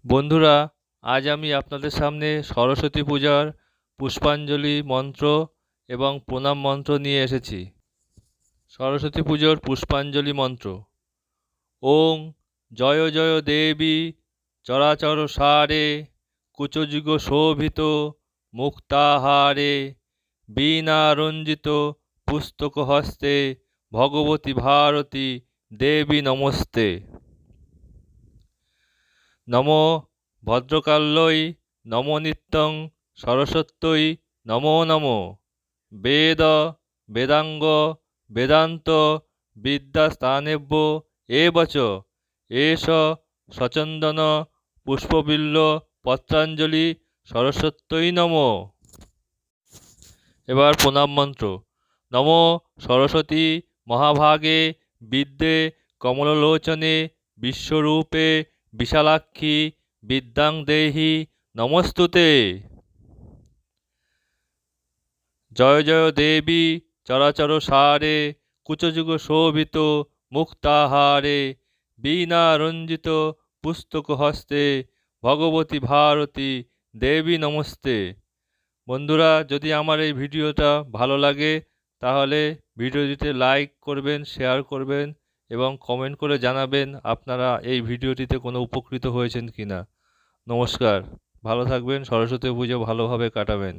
বন্ধুরা, আজ আমি আপনাদের সামনে সরস্বতী পূজার পুষ্পাঞ্জলি মন্ত্র এবং প্রণাম মন্ত্র নিয়ে এসেছি। সরস্বতী পুজোর পুষ্পাঞ্জলি মন্ত্র। ওং জয় জয় দেবী চরাচর সারে কুচযুগ শোভিত মুক্তাহারে বীণা রঞ্জিত পুস্তক হস্তে ভগবতী ভারতী দেবী নমস্তে। নমো ভদ্রকাল্যৈ নমো নিত্যং সরস্বত্যৈ নমো নমো। বেদ বেদাঙ্গ বেদান্ত বিদ্যাস্থানেভ্য এব চ এষ সচন্দন পুষ্পবিল্ল পত্রাঞ্জলি সরস্বত্যৈ নমো। এবার প্রণাম মন্ত্র। নমো সরস্বতী মহাভাগে বিদ্যে কমললোচনে বিশ্বরূপে বিশালাক্ষী বিদ্যাং দেহি নমস্তুতে। জয় জয় দেবী চরাচর সারে কুচযুগ শোভিত মুক্তাহারে বীণা রঞ্জিত পুস্তক হস্তে ভগবতী ভারতী দেবী নমস্তে। বন্ধুরা, যদি আমার এই ভিডিওটা ভালো লাগে তাহলে ভিডিওটিতে লাইক করবেন, শেয়ার করবেন এবং কমেন্ট করে জানাবেন আপনারা এই ভিডিওটিতে কোনো উপকৃত হয়েছেন কিনা। নমস্কার, ভালো থাকবেন, সরস্বতী পুজো ভালোভাবে কাটাবেন।